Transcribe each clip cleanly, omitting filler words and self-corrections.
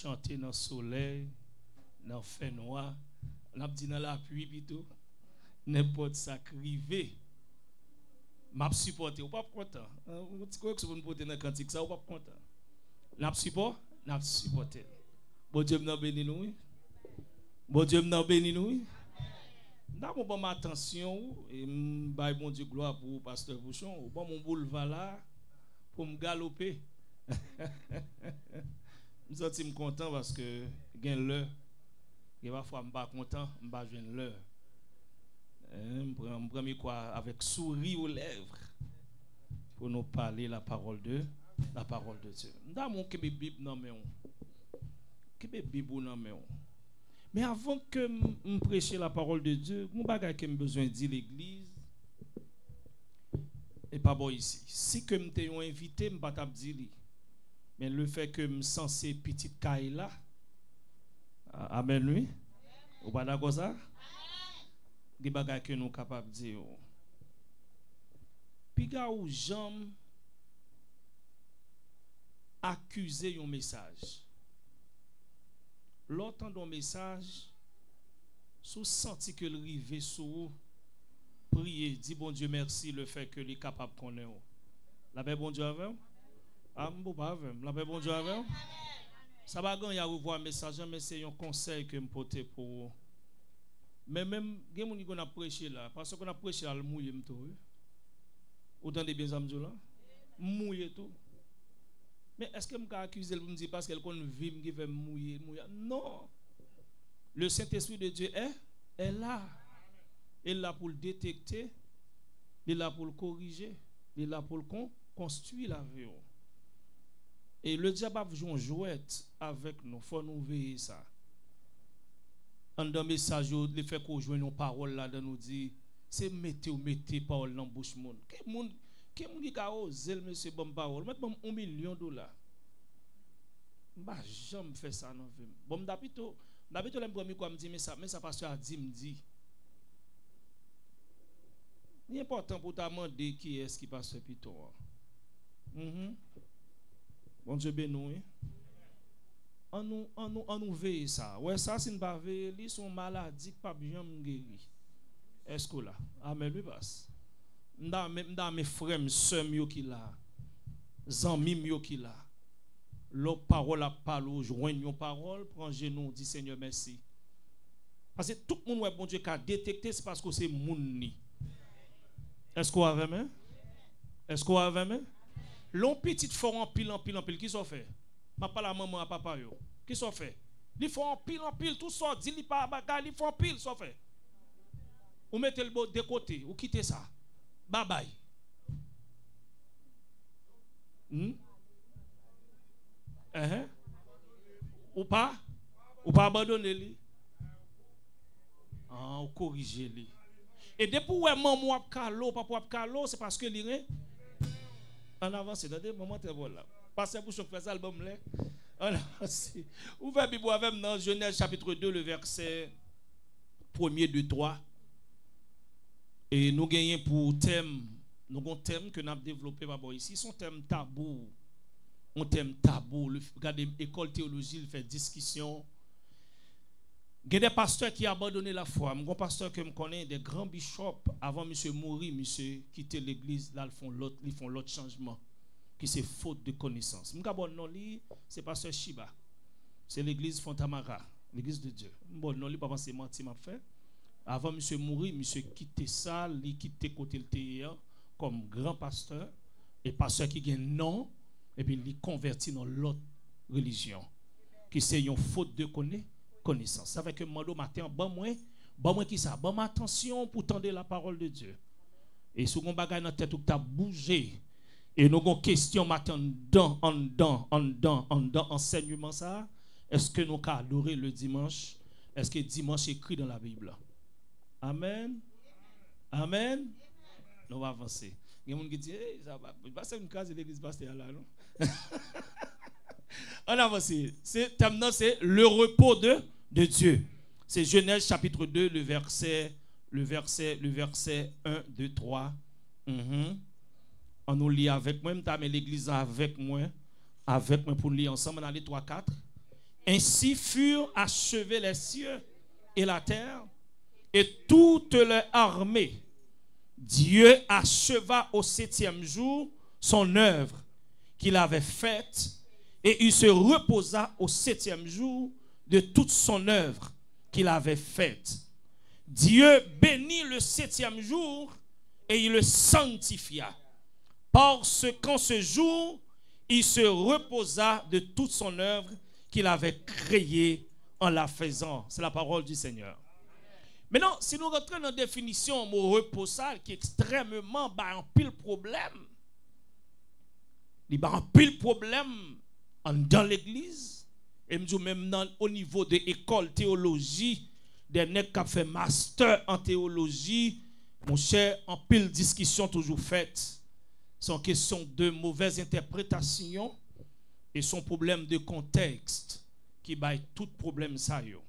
chanter dans le soleil, dans le fait noir, on a dit dans la pluie plutôt, n'importe ça crivé. M'a supporté, ou pas content. On dit que vous porter dans cantique ça ou pas content. N'a supporté. Bon Dieu nous béni nous. Bon Dieu nous béni nous. N'a bon ma attention et bail bon Dieu gloire pour pasteur Bouchon, ou bon mon boulevard là pour me galoper. Je suis content parce que gain l'heure. Et parfois je suis pas content, je pas joindre l'heure. Je prends quoi avec sourire aux lèvres pour nous parler la parole de Dieu. Dans mon Bible non mais Bible non mais avant que je prêche la parole de Dieu, mon bagage que j'ai besoin de dire l'église et pas bon ici. Si que me t'ai invité, me pas t'a dire. Mais le fait que me censé petite caille là. Amen lui. Ou pas d'accord ça? Des bagages que nous capables de dire. Piga ou jambe accuser un message. L'autant d'un message, sous senti que le rive sous prier, dit bon Dieu merci le fait que les capable connaître. La paix bon Dieu avec vous? Ah bon pas avec. La paix bon Dieu avec vous? Ça va gagner à revoir un message mais c'est un conseil que me porter pour vous. Mais même gen moun qu'on a prêché là parce qu'on a prêché là le mouiller m'tou. Autant de bien samedi là. Mouiller tout. Mais est-ce que je peux accuser pour me dire parce qu'elle connaît vivre qui veut mouiller? Non. Le Saint-Esprit de Dieu est là. Il est là pour le détecter. Il est là pour le corriger. Il est là pour le construire la vie. Et le diable a joué un jouet avec nous. Il faut nous veiller ça. En dans le message, le fait qu'on joue nos paroles là, nous dit c'est mettez parole dans la bouche monde. Qui a osé le monsieur bonne parole? Mettez $1 million. Bah, jamais fait ça non. Bon, d'habitude, les premiers quoi me dit mais ça pasteur a dit me dit. Il est important pour ta demander qui est-ce qui passe Pito. Bon Dieu béni. On nous veille ça. Ouais, ça c'est pas veille, ils sont maladies pas bien guéri. Est-ce que là? Amen lui passe. Dans mes frères, sœurs qui là, amis qui là. Leur parole à parler, joignons parole, prends genou, dit Seigneur merci. Parce que tout le monde bon Dieu qui a détecté c'est parce que c'est moun ni. Est-ce qu'on a vraiment? Est-ce qu'on a vraiment? L'on petit fort en pile qui sont fait? Ma pas la maman à papa yo. Qui sont fait? Ils font en pile tout ça, dit li pas bagarre, ils font en pile sont fait. Ou mettez le de côté, ou quittez ça. Bye bye. Ou pas abandonner li. Ah, ou corriger li. Et depuis où maman a calo, papa a calo, c'est parce que li en avance, c'est-à-dire moment très bon là. Passer pour faire ça album là. On avance. Ouvrez Bible avec dans Genèse chapitre 2 le verset 1er 2 3. Et nous gagnons pour thème, nous avons un thème que nous avons développé ici, son thème tabou. Un thème tabou. Regardez, l'école théologie, il fait discussion. Il y a des pasteurs qui ont abandonné la foi. Mon pasteur que je connais, des grands bishops, avant monsieur mourir, monsieur quitter l'église, là ils font l'autre changement, qui c'est faute de connaissance. Mon nom c'est pasteur Shiba. C'est l'église Fontamara, l'église de Dieu. Mon nom pas penser menti m'a fait. Avant monsieur mourir, monsieur quitté ça, il quitté côté le terre comme grand pasteur et pasteur qui gagne non et puis il converti dans l'autre religion qui c'est une faute de connaissance. Ça fait que mando matin bon moi qui ça bon attention pour tendre la parole de Dieu. Et si on bagaille dans tête ou tu as bougé et nous avons question matin en enseignement ça, est-ce que nous avons adoré le dimanche? Est-ce que dimanche est écrit dans la Bible? Amen. Amen. Nous allons avancer. Il y a des gens qui disent, hey, ça va. C'est une case de l'église pasteur là, non? On avance. C'est le repos de Dieu. C'est Genèse chapitre 2, le verset 1, 2, 3. On nous lit avec moi, mais l'église avec moi pour lire ensemble dans les 3, 4. Ainsi furent achevés les cieux et la terre et toute leur armée. Dieu acheva au 7e jour son œuvre qu'il avait faite et il se reposa au 7e jour de toute son œuvre qu'il avait faite. Dieu bénit le 7e jour et il le sanctifia, parce qu'en ce jour, il se reposa de toute son œuvre qu'il avait créée en la faisant. C'est la parole du Seigneur. Maintenant, si nous rentrons dans la définition mot reposal qui est extrêmement un pile problème, il y a un pile problème dans l'église, et même au niveau de l'école théologie, des nègres qui ont fait master en théologie, mon cher, en pile discussion toujours faite. C'est une question de mauvaise interprétation et son problème de contexte qui baille tout problème ça yo.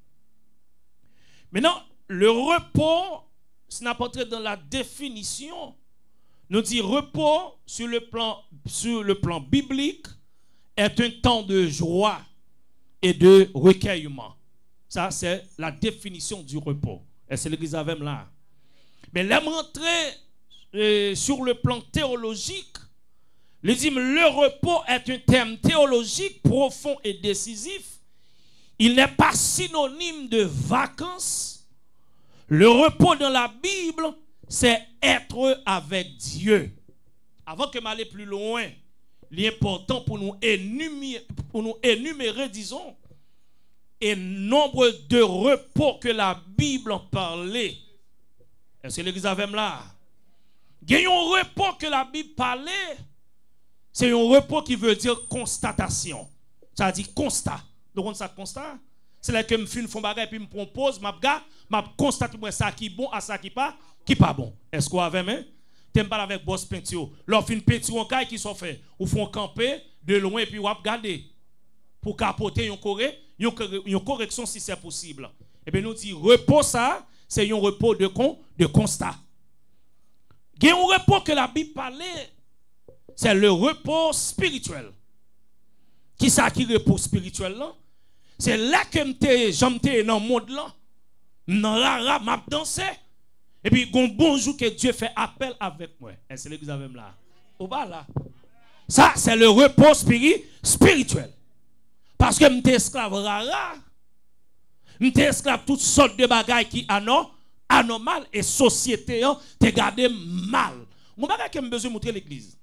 Maintenant, le repos, si n'a pas entré dans la définition, nous dit repos sur le plan biblique est un temps de joie et de recueillement. Ça, c'est la définition du repos. Et c'est l'église avec là. Mais là, rentrer sur le plan théologique, le repos est un terme théologique profond et décisif. Il n'est pas synonyme de vacances. Le repos dans la Bible, c'est être avec Dieu. Avant que m'aller plus loin, l'important pour nous énumérer, disons, et nombre de repos que la Bible en parlait. Est-ce que l'église avait là? Il y a un repos que la Bible parlait. C'est un repos qui veut dire constatation. Ça dit constat. Donc, ça constat. C'est là que je fais une bagage et puis je me propose, je constate ça qui est bon à ça qui pas bon. Est-ce qu'on avait même? Tu pas avec boss peinture. Leur fin peinture en caille qui sont fait. Ou font camper de loin et puis ou regarder pour capoter une correction si c'est possible. Et bien nous dit repos ça, c'est un repos de constat. Il y a un repos que la Bible parlait, c'est le repos spirituel. Qui ça qui repos spirituel là? C'est là que j'étais dans le monde là. Dans la m'a dansé. Et puis un bonjour que Dieu fait appel avec moi. Et c'est l'église avec là. Au bas là. Ça c'est le repos spirituel. Parce que m'étais esclave rara. M'étais esclave toutes sortes de bagailles qui anormal et société te gardé mal. Mon bagage que me besoin montrer l'église.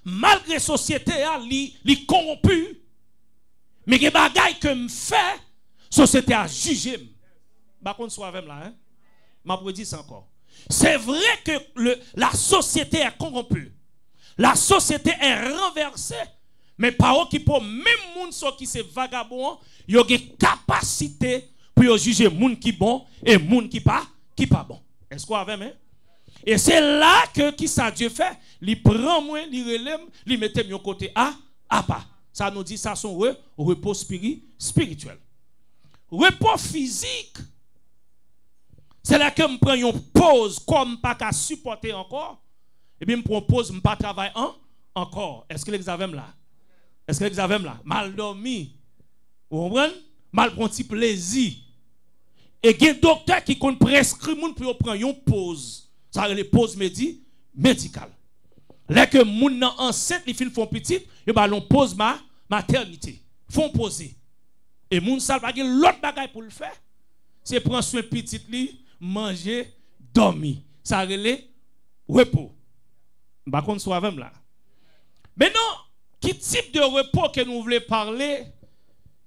Malgré société li corrompu, mais les bagailles que me fait société a jugé. Par contre soit avec là hein. M'a dit ça encore. C'est vrai que la société est corrompue. La société est renversée. Mais par qui pour même gens qui sont vagabonds, ils ont une capacité pour juger moun qui bon et moun qui pas bon. Est-ce qu'on avait même? Et c'est là que qui ça Dieu fait, il prend moi, il relève, il met mon côté à pas. Ça nous dit ça son repos spirituel. Repos physique. C'est là que je prends une pause comme pas qu'à supporter encore. Et bien je propose de pas travailler encore. Est-ce que l'examen là? Est-ce que l'examen là? Mal dormi. Vous comprenez? Mal prend petit plaisir. Et il y a des docteurs qui prescrivent pour prendre une pause. Ça les pause médicale. Là que moun nan enceinte, les filles font petite, ils ont pause maternité. Font poser. Et moun sal pas l'autre bagaille pour le faire. C'est prendre soin petit li, manger, dormir. Ça relève repos. Par contre soit même là. Maintenant, quel type de repos que nous voulons parler?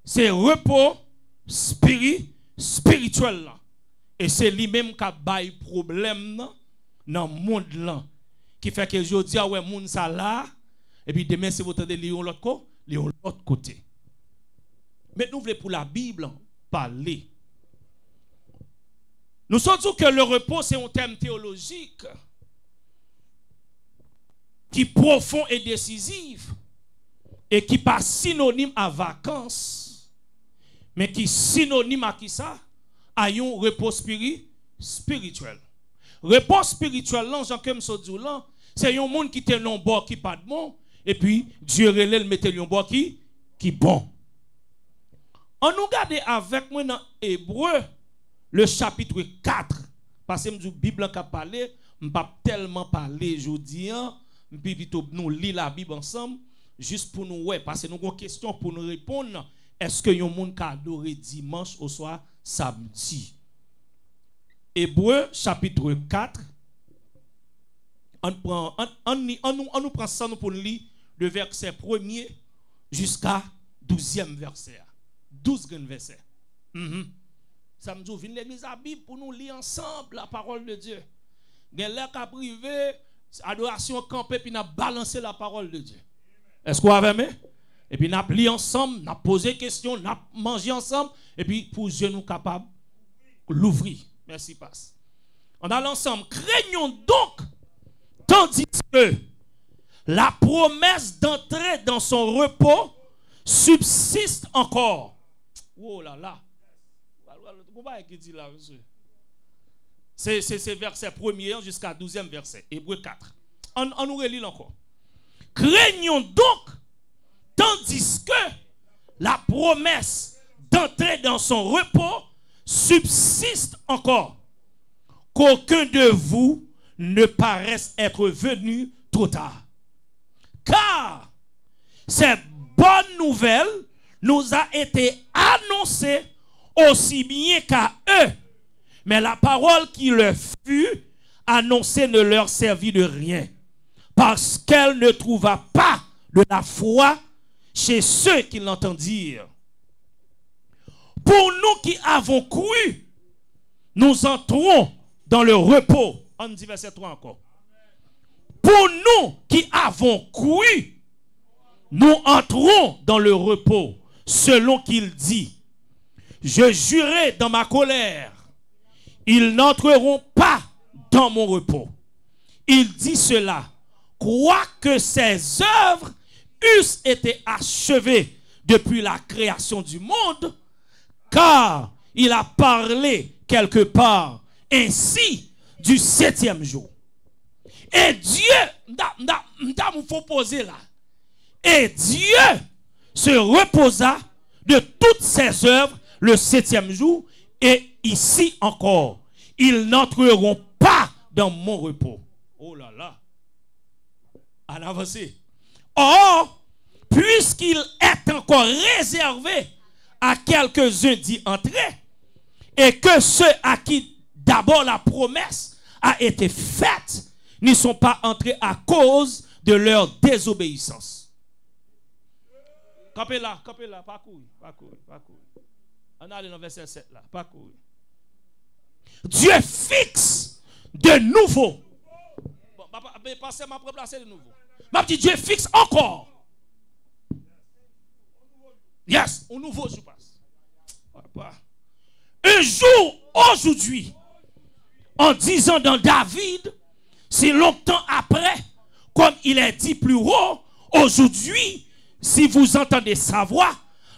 C'est repos spirituel là. Et c'est lui-même qui a bail problème dans le monde là. Qui fait que je dis ah ouais moun ça là et puis demain si vous entendez l'autre côté. Mais nous voulons pour la Bible parler. Nous sommes dit que le repos c'est un terme théologique qui est profond et décisif et qui n'est pas synonyme à vacances mais qui est synonyme à qui ça? À un repos spirituel. Repos spirituel là, Jean-Kem Sodjoulan, c'est un monde qui est non bon qui pas de bon et puis Dieu relève mettre un bon qui bon. On nous garde avec moi dans Hébreu, le chapitre 4. Parce que la Bible a parlé, je ne vais pas tellement parler aujourd'hui, puis plutôt nous lire la Bible ensemble, juste pour nous, parce que nous avons une question pour nous répondre. Est-ce que y a un monde qui adore dimanche au soir, samedi? Hébreu, chapitre 4. On nous prend ça pour nous lire le verset 1er jusqu'à 12e verset. 12 grands versets. Samedi, vient l'église à Bible pour nous lire ensemble la parole de Dieu. Il y a l'air qu'à privé, adoration campée, puis nous balancer la parole de Dieu. Est-ce qu'on va aimer? Et puis nous lire ensemble, nous poser des questions, nous manger ensemble, et puis pour Dieu nous capables l'ouvrir. Merci, passe. On a l'ensemble. Craignons donc, tandis que la promesse d'entrer dans son repos subsiste encore. Oh là là. C'est verset 1er jusqu'à 12e verset. Hébreu 4. On nous relit encore. Craignons donc, tandis que la promesse d'entrer dans son repos subsiste encore, qu'aucun de vous ne paraisse être venu trop tard. Car cette bonne nouvelle nous a été annoncée aussi bien qu'à eux, mais la parole qui leur fut annoncée ne leur servit de rien, parce qu'elle ne trouva pas de la foi chez ceux qui l'entendirent. Pour nous qui avons cru, nous entrons dans le repos. On dit verset 3 encore. Pour nous qui avons cru, nous entrons dans le repos, selon qu'il dit. Je jurai dans ma colère, ils n'entreront pas dans mon repos. Il dit cela, quoique ses œuvres eussent été achevées depuis la création du monde, car il a parlé quelque part ainsi du 7e jour. Et Dieu, il faut poser là. Et Dieu se reposa de toutes ses œuvres le 7e jour, et ici encore, ils n'entreront pas dans mon repos. Oh là là. En avancée. Or, puisqu'il est encore réservé à quelques-uns d'y entrer, et que ceux à qui d'abord la promesse a été faite n'y sont pas entrés à cause de leur désobéissance. Campez là, pas courir. On a dans le verset 7 là, pas courir. Dieu fixe de nouveau. Bon, passez ma placer de nouveau. Ma petite Dieu fixe encore. Yes, au nouveau je passe. Un jour aujourd'hui, en disant dans David, si longtemps après, comme il est dit plus haut, aujourd'hui, si vous entendez sa voix,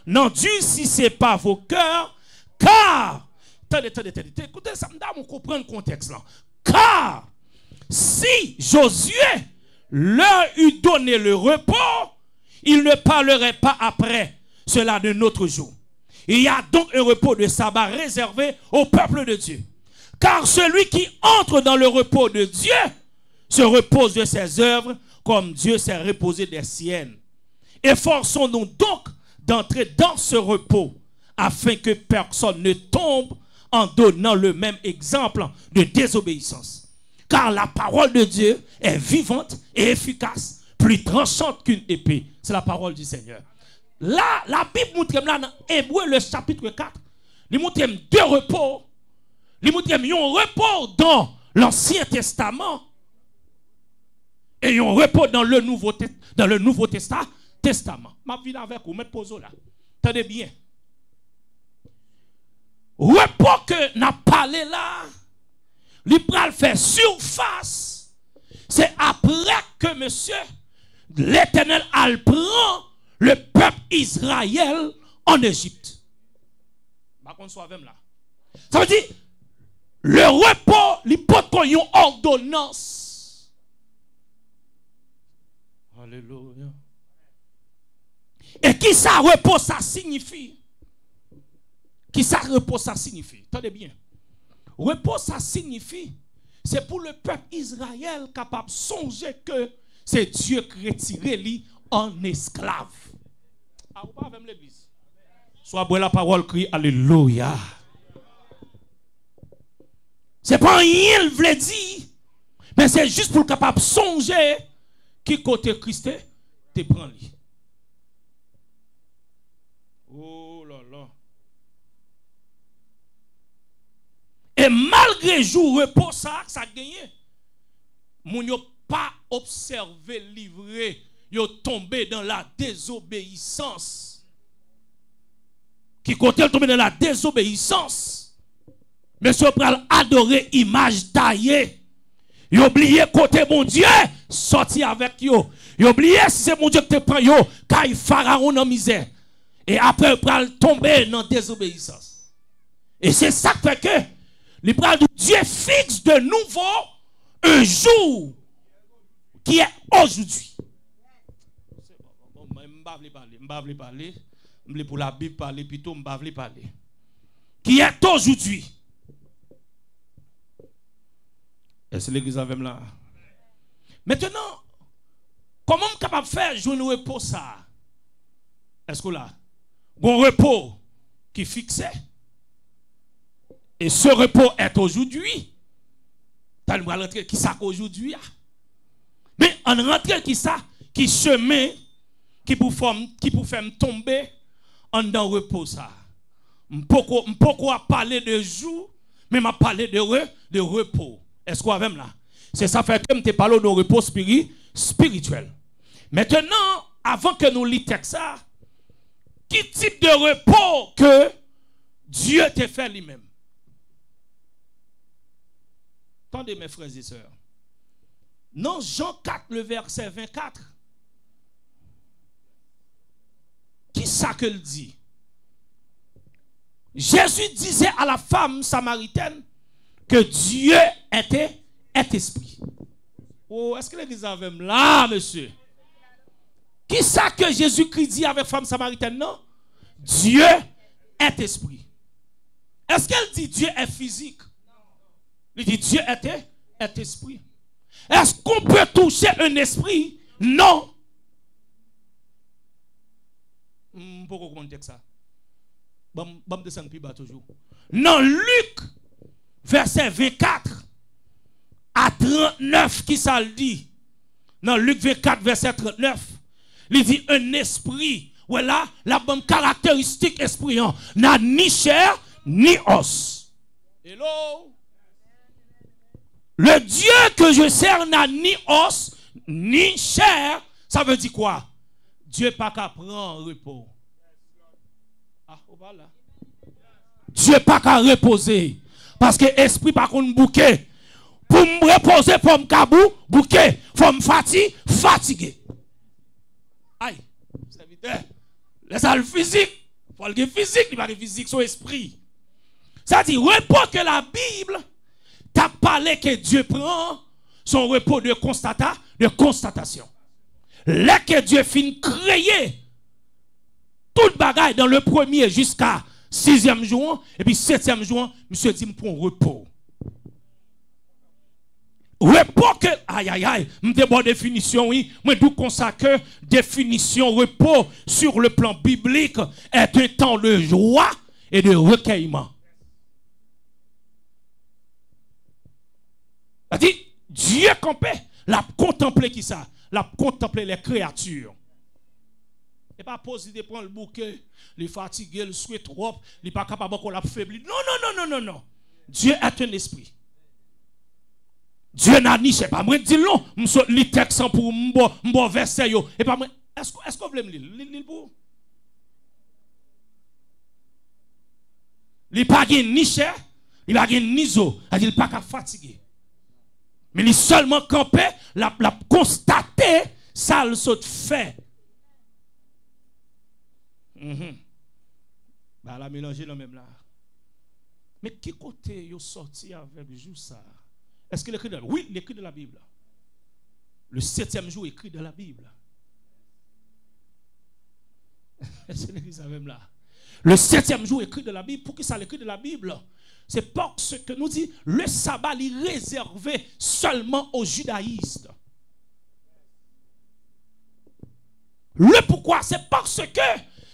n'endurcissez pas vos cœurs, car, attendez, écoutez ça, on comprend le contexte là. Car, si Josué leur eût donné le repos, il ne parlerait pas après cela de notre jour. Il y a donc un repos de sabbat réservé au peuple de Dieu. Car celui qui entre dans le repos de Dieu se repose de ses œuvres comme Dieu s'est reposé des siennes. Efforçons-nous donc d'entrer dans ce repos afin que personne ne tombe en donnant le même exemple de désobéissance. Car la parole de Dieu est vivante et efficace, plus tranchante qu'une épée. C'est la parole du Seigneur. Là, la Bible montre là dans Hébreu le chapitre 4, il montre deux repos. Il montre un repos dans l'Ancien Testament et un repos dans le Nouveau Testament. Ma vie avec vous, mettez pause là. Tenez bien. Repos que n'a parlé là, l'Ibral fait surface. C'est après que monsieur l'Éternel prend le peuple Israël en Égypte. Ça veut dire, le repos, il peut qu'on y ait une ordonnance. Alléluia. Et qui ça repos, ça signifie? Qui ça repos ça signifie? Attendez bien. Repos ça signifie, c'est pour le peuple Israël capable de songer que c'est Dieu qui retire lui en esclave. Ah, ou pas avec l'église. Soit boire la parole, crie alléluia. C'est pas rien, il veut dire, mais c'est juste pour capable de songer qui côté Christ te prend lui. Oh là là. Et malgré jour repos ça gagné. Moun yo pas observé livré, yo tombé dans la désobéissance. Qui côté tombé dans la désobéissance. Monsieur pral adorer image taillée. Yo oublié côté mon Dieu sorti avec yo. Yo oublié si c'est mon Dieu qui te prend yo, kay pharaon en misère. Et après pral tomber dans désobéissance. Et c'est ça qui fait que le bras de Dieu fixe de nouveau un jour qui est aujourd'hui. Je ne parler pour la Bible parler plutôt, je ne parler. Qui est aujourd'hui. Est-ce que l'église avec là? Maintenant, comment je suis capable de faire jouer un repos ça? Est-ce que là, bon repos qui fixé? Et ce repos est aujourd'hui. T'as le rentrer qui ça aujourd'hui? Mais en rentrant qui ça? Qui chemin qui pour faire me tomber en dans repos ça. Pourquoi parler de jour, mais m'a parler de repos. Est-ce qu'on a même là? C'est ça fait que je parle de repos spirituel. Maintenant, avant que nous lisions ça, quel type de repos que Dieu te fait lui-même? Attendez mes frères et sœurs. Dans Jean 4, le verset 24, qui ça que le dit? Jésus disait à la femme samaritaine que Dieu est esprit. Oh, est-ce que l'église avait là, monsieur? Qui ça que Jésus-Christ dit avec la femme samaritaine? Non? Dieu est esprit. Est-ce qu'elle dit Dieu est physique? Il dit Dieu est esprit. Est-ce qu'on peut toucher un esprit? Non. Pourquoi comment dire ça? Bon, descendre plus bas toujours. Non, Luc, verset 24 à 39, qui ça le dit? Dans Luc 24, verset 39, il dit un esprit. Voilà, la bonne caractéristique esprit n'a ni chair ni os. Hello? Le Dieu que je sers n'a ni os, ni chair. Ça veut dire quoi? Dieu n'est pas qu'à prendre repos. Ah, voilà. Dieu n'est pas qu'à reposer. Parce que l'esprit pas qu'on bouquet. Pour me reposer, pour me cabou, bouquet. Pour me fatiguer. Aïe, serviteur. Les salles physiques. Il faut le physique, il n'y a pas de physique, son esprit. Ça dit, repos que la Bible t'a parlé que Dieu prend son repos de constatation. Là que Dieu finit créer toute bagaille dans le premier jusqu'à 6e jour, et puis 7e jour, monsieur dit, me prend repos. Repos que, aïe, m'te bonne définition, oui, moi d'où consacre définition repos sur le plan biblique est un temps de joie et de recueillement. C'est-à-dire, Dieu campait, l'a contemplé qui ça? L'a contemplé les créatures. Et pas poser de prendre le bouquet, les fatiguer, le souhait trop, il n'est pas capable qu'on l'affaiblit. Non. Dieu est un esprit. Dieu n'a ni, c'est pas moi qui dis non, je lis texte pour me verser yo. Et pas moi, est-ce que vous voulez me lire pour? Il n'est pas ni chair, il n'a pas ni zo, il n'est pas fatigué. Mais il seulement campé, la constaté, ça le saute fait. Bah la mélanger dans même là. Mais qui côté yo sorti avec jour ça? Est-ce qu'il écrit dans la Bible? Oui, il écrit dans la Bible. Le 7e jour écrit dans la Bible. Est-ce que l'église a même là? Le 7e jour écrit de la Bible. Pour qui ça l'écrit de la Bible? C'est parce que nous dit le sabbat est réservé seulement aux judaïstes. Le pourquoi? C'est parce que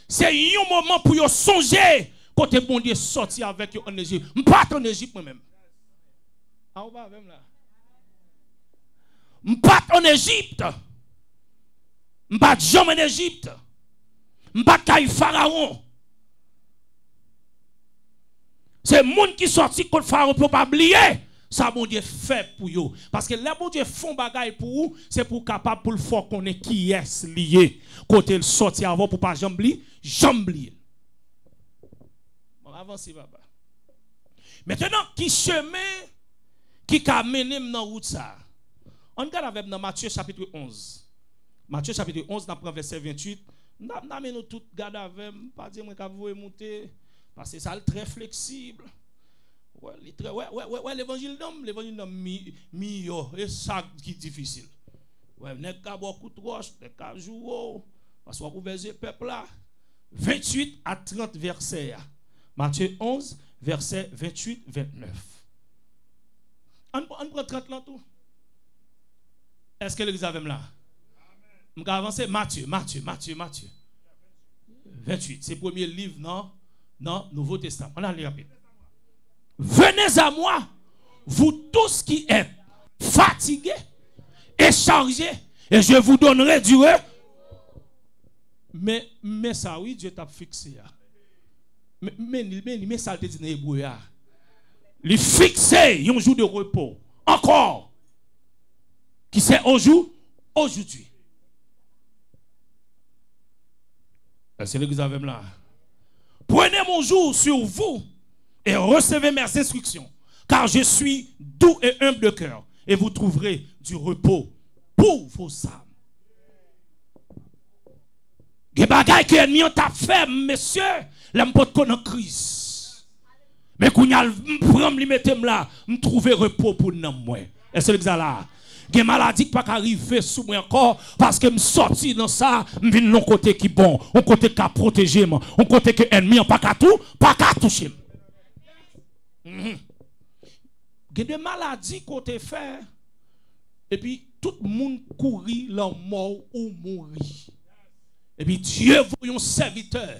c'est un moment pour y songer côté bon Dieu sorti avec eux en Égypte. Je ne suis pas en Égypte moi-même. Ah, on va même là. Je ne suis pas en Égypte. Je ne suis pas jamais en Égypte. Je ne suis pas Pharaon. C'est le monde qui sorti contre Pharaon pour ne pas oublier. Ça, bon Dieu fait pour vous. Parce que les bon Dieu font bagaille pour vous, c'est pour capable pour le faire qu'on est qui est lié. Côté le sorti avant pour pas jamblier, jamblier. Bon, avancez, papa. Maintenant, qui chemin qui a mené dans la route ça? On regarde avec dans Matthieu chapitre 11. Matthieu chapitre 11, on prend verset 28. Nous avons tout garder avec, pas dire que vous monter, parce que ça est très flexible. Ouais, l'évangile d'homme, et ça qui est difficile. Ouais, n'est qu'à beaucoup de roches, n'est qu'à jouer, parce qu'on peut le peuple là. 28 à 30 versets. Matthieu 11, verset 28, 29. On prend 30 là tout. Est-ce que l'église avait là? On va avancer. Matthieu. 28. C'est le premier livre, non, Nouveau Testament. On a lu rapide. Venez à moi, vous tous qui êtes fatigués et chargés, et je vous donnerai du repos. Mais ça, oui, Dieu t'a fixé. Mais ça, te dit dans l'hébreu. Il fixé un jour de repos. Encore. Qui c'est aujourd'hui. C'est l'église avec là. Prenez mon jour sur vous et recevez mes instructions, car je suis doux et humble de cœur, et vous trouverez du repos pour vos âmes. Les bagailles que l'ennemi t'a fait, monsieur, l'aime pas de crise. Mais quand il prend me mettre là, me trouver repos pour nous moi. Est-ce que là? Des maladies qui ne peuvent pas arriver sous moi encore parce que je suis sorti dans ça, je viens de l'autre côté qui est bon, un côté qui a protégé, un côté qui est ennemi, pas qu'à toucher. Il y a des maladies qu'on te fait et puis tout le monde courit la mort ou mourir. Et puis Dieu voit un serviteur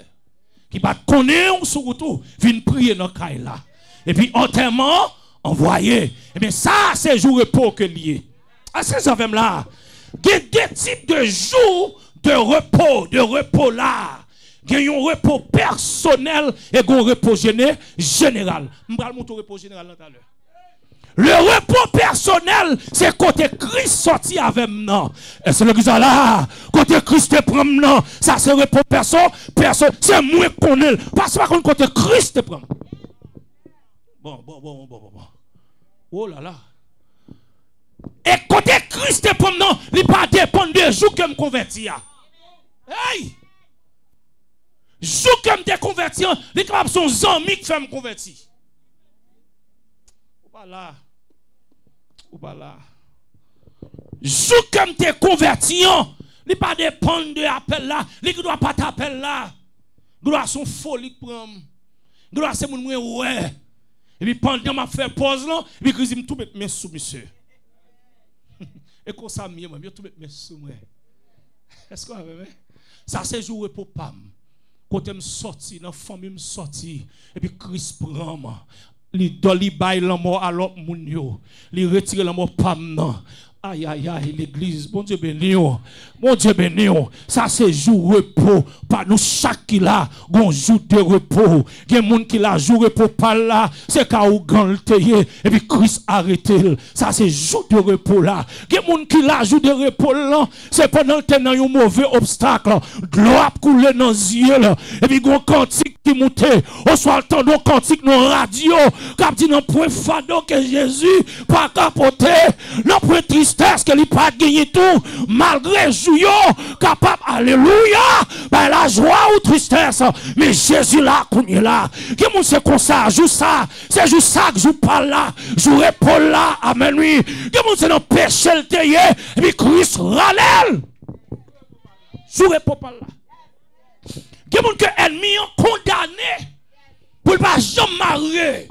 qui va connaître sur retour, vient prier dans le là. Et puis enterrement envoyé. Et bien ça c'est jour repos que lié. Ah, c'est ça même là. Il y a des types de jours de repos là. Il y a un repos personnel et un repos général. Je vais montrer le repos général tout à l'heure. Le repos personnel, c'est côté Christ sorti avec moi. Et c'est le que là. Côté Christ te prend non. Ça c'est repos personne. C'est moi qui connais. Parce que côté Christ te prend. Bon. Oh là là. Et côté Christ te prend non. Il ne dépend pas des jours que je me convertis. Hey! Jour que je me convertis, il est capable son ami qui fait me convertir. Ou pas là. Jour que je me convertis, il ne pas dépendre de l'appel là. Il ne doit pas t'appeler là. Il doit son folie prendre. Il doit c'est mon ouais. Et puis pendant ma faire pause là, il dit me tout mettre mes sous monsieur. Et comme ça mieux moi, tout mettre mes sous moi. Est-ce que vous avez ça c'est jour pour pam. Quand me sorti dans famille me sorti et puis Christ prend moi. Li doli bay l'amour à l'autre moun yo. Li retire l'amour pam nan. Aïe, l'église, bon Dieu béni. Bon Dieu béni. Ça c'est jour repos. Pas nous chaque qui là, bon jour de repos. Il y a des gens qui là, jour repos pas là. C'est quand ou ganteye. Et puis Christ arrête. Ça c'est jour de repos là. Il y a des gens qui là, jour de repos là. C'est pendant le temps un mauvais obstacle. De l'eau a coulé dans les yeux là. Et puis il y a un cantique qui monte. On soit le temps d'un cantique dans la radio. Comme dit dans point fado que Jésus pas capoté. Non point tristesse que lui pas gagné tout malgré jouyo capable alléluia ben la joie ou tristesse mais Jésus là qu'on est là qui mon c'est comme ça joue ça c'est juste ça que je parle là jouer pour là amen oui qui mon c'est dans péché le teye et puis Christ râle jouer pour là Il y a des gens qui sont ennemis condamnés pour ne pas jamais marier.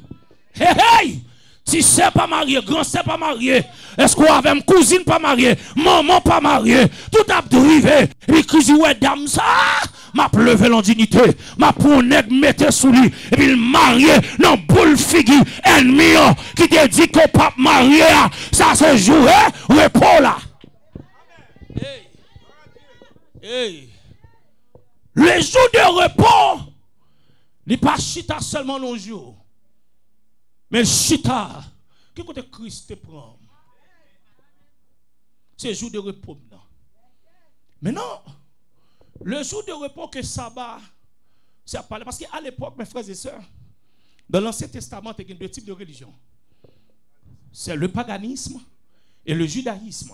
Hey, hey! Si c'est pas marié, grand c'est pas marié. Est-ce qu'on avait une cousine pas mariée, maman pas mariée, tout a drivé. Et puis qui dit ouais dame ça, m'a levé l'indignité, m'a pour nèg mettre sous lui et puis il marié non boule figure ennemi qui te dit qu'on pas marié, ça c'est jouer repos là. Hey. Hey. Les jours de repos, il pas chita seulement nos jours. Mais chita, que côté Christ te prend? C'est jour de repos. Mais non, le jour de repos que sabbat, c'est à parler. Parce qu'à l'époque, mes frères et sœurs, dans l'Ancien Testament, il y a deux types de religion. C'est le paganisme et le judaïsme.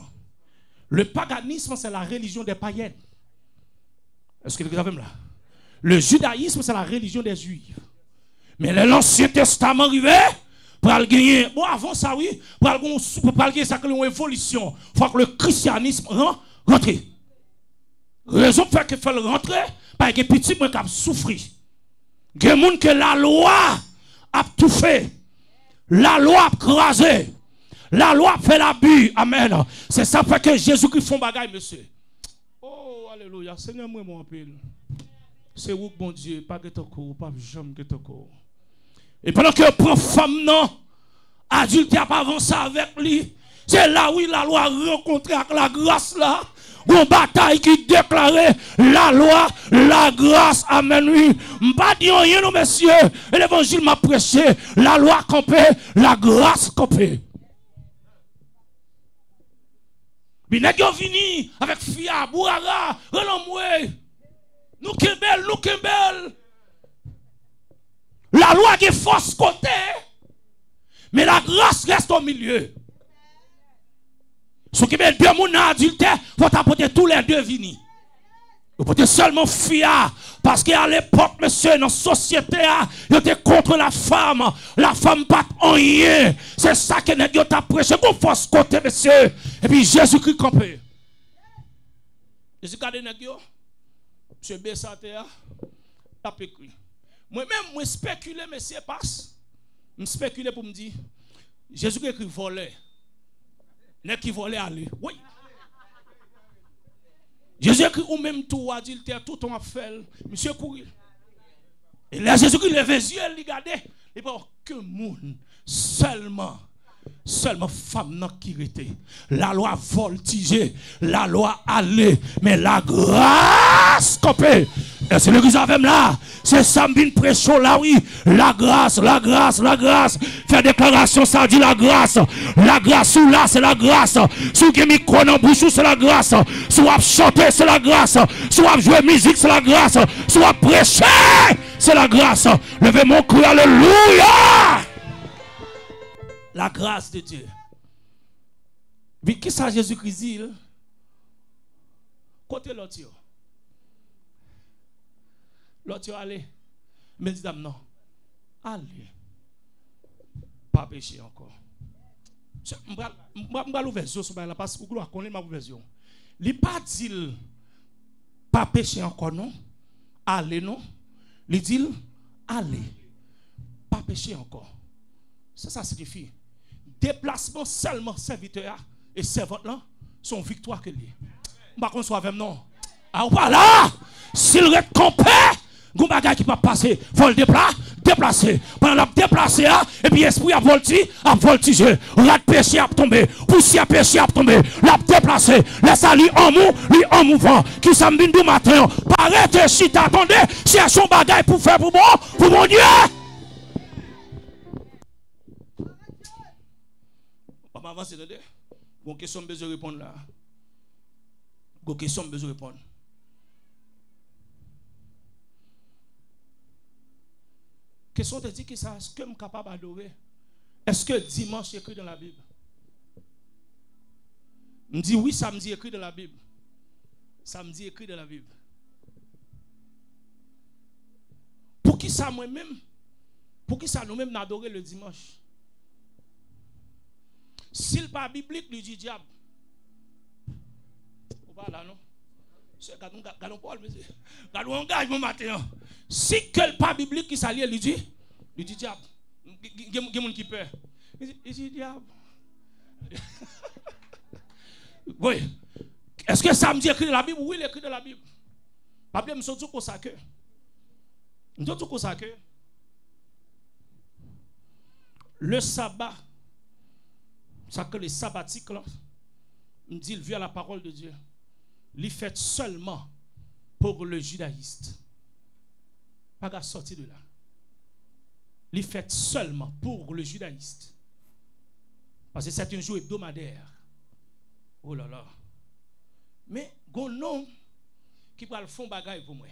Le paganisme, c'est la religion des païens. Est-ce que vous avez là? Le judaïsme, c'est la religion des juifs. Mais l'Ancien Testament arrivait pour gagner. Bon, avant ça, oui, pour gagner ça, une évolution. Il faut que le christianisme rentre. Raison pour qu'il faut rentrer, parce que les petits gens qui souffrent. Il y a des gens que la loi a tout fait. La loi a crasé. La loi a fait l'abus. Amen. C'est ça fait que Jésus-Christ fait bagaille, monsieur. Oh, alléluia. Seigneur, moi, mon appel. C'est où, bon Dieu, pas que ton corps, pas jamais que ton corps. Et pendant que prend femme non, adulte n'a pas avancé avec lui, c'est là où la loi rencontré avec la grâce là. Une bataille qui déclarait la loi, la grâce, amen, oui. M'pas dit rien, non, messieurs. Et l'évangile m'a prêché, la loi campée, la grâce campée. Binèg yo vini avec Fia, Bourara, Renomwe. Nous Kembel. La loi qui est force côté, mais la grâce reste au milieu. Ce qui met deux mouns adultères, il faut apporter tous les deux vini. Vous pouvez seulement fier, parce qu'à l'époque, monsieur, dans la société, il était contre la femme. La femme pas en rien. C'est ça que nous avons prêché. Vous force côté, monsieur. Et puis Jésus-Christ campé. Jésus-Christ campé. Monsieur Bessate, tape écrit. Moi-même, je spécule, monsieur, passe. Je spécule pour me dire, Jésus-Christ écrit volait. N'est qui volait aller. Oui. Jésus écrit ou même tout adultère, tout ton fait, monsieur courir. Et là, Jésus-Christ lève les yeux, il regarde, il n'y a pas que monde, seulement femme qui était. La loi voltigée, la loi allait, mais la grâce copée. Et c'est le que j'avais là. C'est Sambine Préchaud là, oui. La grâce. Faire déclaration, ça dit la grâce. La grâce, sous là, c'est la grâce. Sous qui micro dans bouche, c'est la grâce. Sous à chanter, c'est la grâce. Sous à jouer musique, c'est la grâce. Sous à prêcher, c'est la grâce. Levez mon cri, alléluia. La grâce de Dieu. Mais qui ça Jésus-Christ dit? Côté l'autre. L'autre allez. Mais dit non. Allez. Pas pécher encore. Je vais l'ouvrir sur la parce que vous connaissez ma version. Il n'est pas dit pas pécher encore non. Allez non. Il dit allez. Pas pécher encore. Ça signifie déplacement seulement serviteur et servante là sont victoire que lui. Par contre soit avec non. Ah pas là. S'il reste campé, gon bagay qui pas passer, faut le déplacer. Pendant la déplacer et puis esprit a voltigé, rat péché a tombé, poussière péché a tombé, l'a déplacer, laisse lui en mouvement, qui s'ambine du matin, paraît chita attendez, cherche son bagay pour faire pour mon Dieu. On va avancer dedans. Bon question besoin de répondre là. Bon question besoin de répondre. Question te dit que ça, est-ce que je suis capable d'adorer? Est-ce que dimanche est écrit dans la Bible? Je dis oui, samedi écrit dans la Bible. Samedi écrit dans la Bible. Pour qui ça moi-même? Pour qui ça nous-mêmes n'adorer le dimanche? S'il pas biblique, lui dit diable. Ou pas là, non? Gardons Paul, monsieur. Gardons engagement matin. Si quel pas biblique qui s'allie, lui dit diable. Il y a des gens qui peur. Il dit diable. Oui. Est-ce que ça me dit écrit dans la Bible? Oui, il est écrit dans la Bible. Pas bien, je suis tout ça que. Je suis tout ça que. Le sabbat, ça que les sabbatiques, là, me dit, vu à la parole de Dieu, il fait seulement pour le judaïste. Pas qu'à sortir de là. Il fait seulement pour le judaïste. Parce que c'est un jour hebdomadaire. Oh là là. Mais, gon non qui va le fond bagaille pour moi.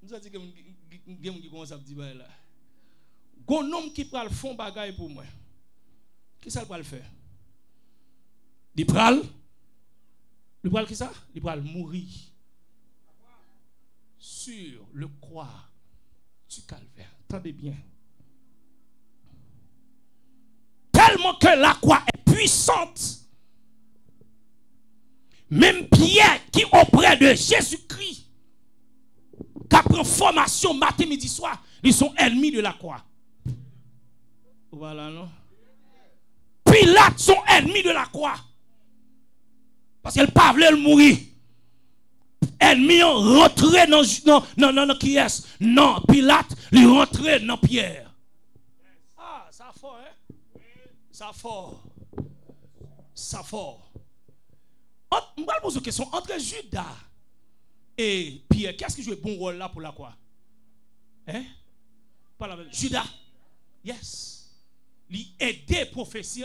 Nous avons dit que qui commence à dire là. Gon homme qui va le fond bagaille pour moi. Qui ça va le faire? Il pral qui ça? Il pral mourir sur le croix du calvaire. Attendez bien. Tellement que la croix est puissante. Même Pierre qui auprès de Jésus-Christ, qui prend formation matin, midi, soir, ils sont ennemis de la croix. Voilà, non? Pilate sont ennemis de la croix. Parce qu'elle pas voulu mourir. Ennemis ont rentré dans qui est? Non, Pilate, il rentré dans Pierre. Ah, ça fort, hein? Ça fort. Ça fort. Je vais poser une question. Entre Judas et Pierre, qu'est-ce qui joue un bon rôle là pour la croix? Hein? Pas la même. Judas. Yes. Il aidait prophétie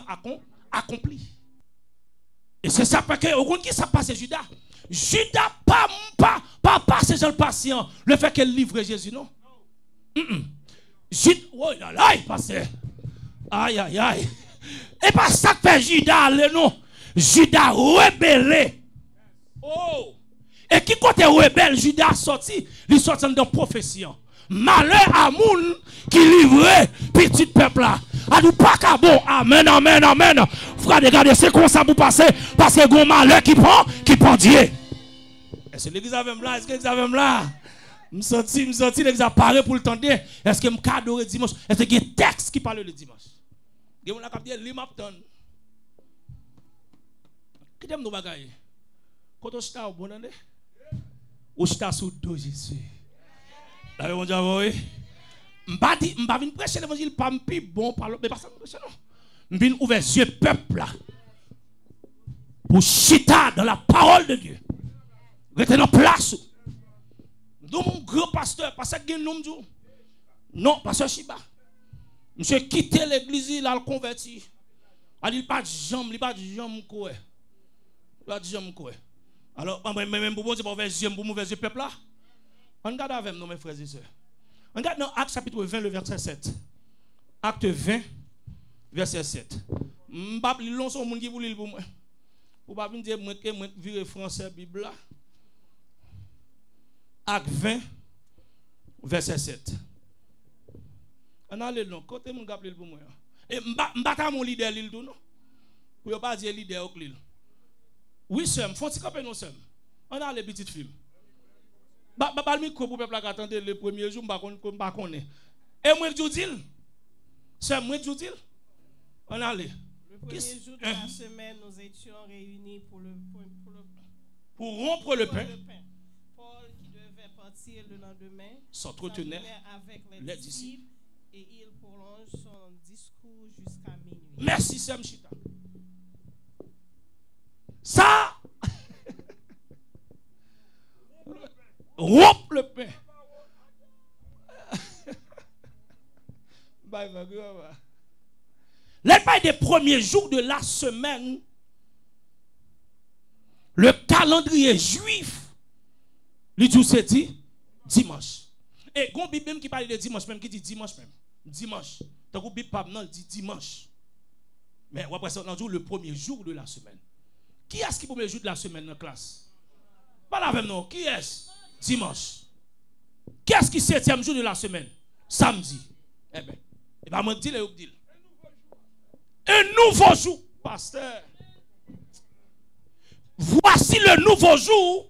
accomplie. Et c'est ça parce que au compte qui ça passe Judas. Judas pas passer dans le patient. Le fait qu'elle livre Jésus, non? Judas, oh là là, il passait. Aïe aïe aïe. Et pas ça que fait Judas, non? Judas rebellé. Oh! Et qui côté rebelle, Judas sorti, il sorti dans prophétie. Malheur à moun qui livrait petit peuple là. A nous pas qu'à bon. Amen, amen, amen. Frère, regardez, c'est comme ça pour passer. Parce que gon malheur qui prend Dieu. Est-ce que l'église avait là? Est-ce que l'église avait là? Je senti l'église apparaît pour le temps. Est-ce que je cadeau le dimanche? Est-ce qu'il y a un texte qui parle le dimanche? Il y a un dit l'imapton. Qui t'aime nos bagailles? Quand on chita au bon année, on chita sous dos Jésus. Là, on dit, oui. M'ba vinn prêcher l'évangile pas m'pi bon parler mais pas ça prêcher non. M'vinn ouvrir yeux peuple là. Pour chita dans la parole de Dieu. Rester en place. Nous mon grand pasteur pasteur gen nom djou. Non, pasteur Chiba. Monsieur quitté l'église, il a le converti. Il pas de jambe, il pas de jambe quoi. Pas de jambe quoi. Alors même pour bon Dieu pour ouvrir yeux pour ouvrir yeux peuple là. On regarde avec nous mes frères et sœurs. Regarde dans Acte chapitre 20, le verset 7. Acte 20, verset 7. Je ne sais pas si vous qui voulez pour moi. Pour pas dire que moi virer français Bible là. Acte 20, verset 7. On a le nom. Côté mon gars pour moi. Et m'bata mon leader l'île tout non. Pour pas dire leader au l'île. Oui, c'est faut camper non c'est. On a les petites films. Ba micro pour peuple attendre le premier jour pas connaît. Et moi je dis c'est moi je dis on allait. Le premier jour de la semaine nous étions réunis pour rompre le pain. Paul qui devait partir le lendemain s'entretenait avec les disciples et il prolonge son discours jusqu'à minuit. Merci Sam Chita. Ça rompre le pain. Les pas des premiers jours de la semaine, le calendrier juif, le jour c'est dit dimanche. Et gon Bible même qui parle de dimanche même qui dit dimanche même. Dimanche. Donc Bible pas non dit dimanche. Mais après ça on dit le premier jour de la semaine. Qui est-ce qui est le premier jour de la semaine dans la classe? Pas la même non. Qui est-ce? Dimanche. Qu'est-ce qui est le 7e jour de la semaine? Samedi. Eh bien, il va me dire et dire. Un nouveau jour, pasteur. voici le nouveau jour.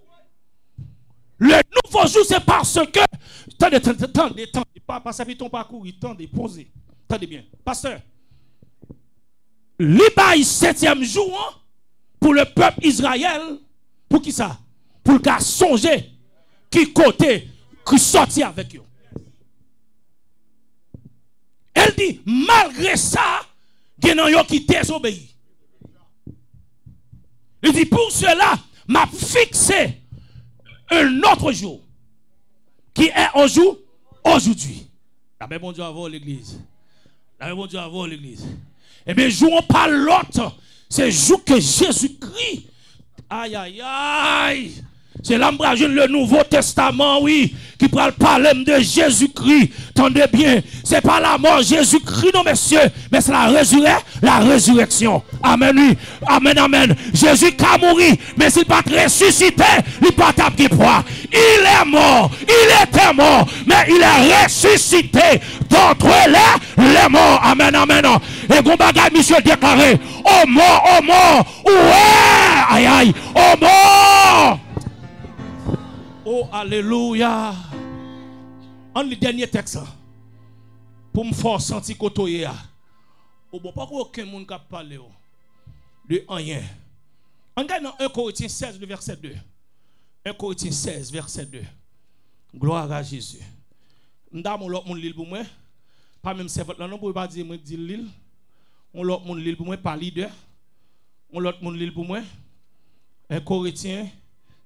Le nouveau jour, c'est parce que. Attendez, pas passer ton parcours, attendez, posez. Attendez bien. Pasteur, l'Ibaï 7e jour hein, pour le peuple Israël. Pour qui ça? Pour le gars songer qui côté, qui sortit avec eux. Elle dit, malgré ça, il y a qui désobéit. Il dit, pour cela, m'a fixé un autre jour, qui est un jour aujourd'hui. La même bon Dieu avant l'église. La même bon Dieu avant l'église. Eh bien, jouons pas l'autre. C'est le jour que Jésus-Christ. Aïe, aïe, aïe. C'est l'embrasage le Nouveau Testament, oui, qui parle de Jésus-Christ. Tendez bien, c'est pas la mort Jésus-Christ, non, messieurs, mais c'est la résurrection. Amen, oui. Amen, amen. Jésus qui a mouru, mais s'il pas ressuscité, il pas tapé poids. Il est mort, il était mort, mais il est ressuscité d'entre les morts. Amen, amen. Et Gombaga, monsieur déclaré, oh mort, ouais, aïe, aïe, oh mort. Oh, alléluia. En le dernier texte, pour me faire sentir côté, oh, bon, pas aucun monde qui parle de rien. On regarde dans 1 Corinthiens 16, le verset 2. 1 Corinthiens 16, verset 2. Gloire à Jésus. M'dam l'autre monde l'île pour moi. Pas même servante là non pour pas dire moi dit l'île. On l'autre monde l'île pour moi pas leader. On l'autre monde l'île pour moi. 1 Corinthiens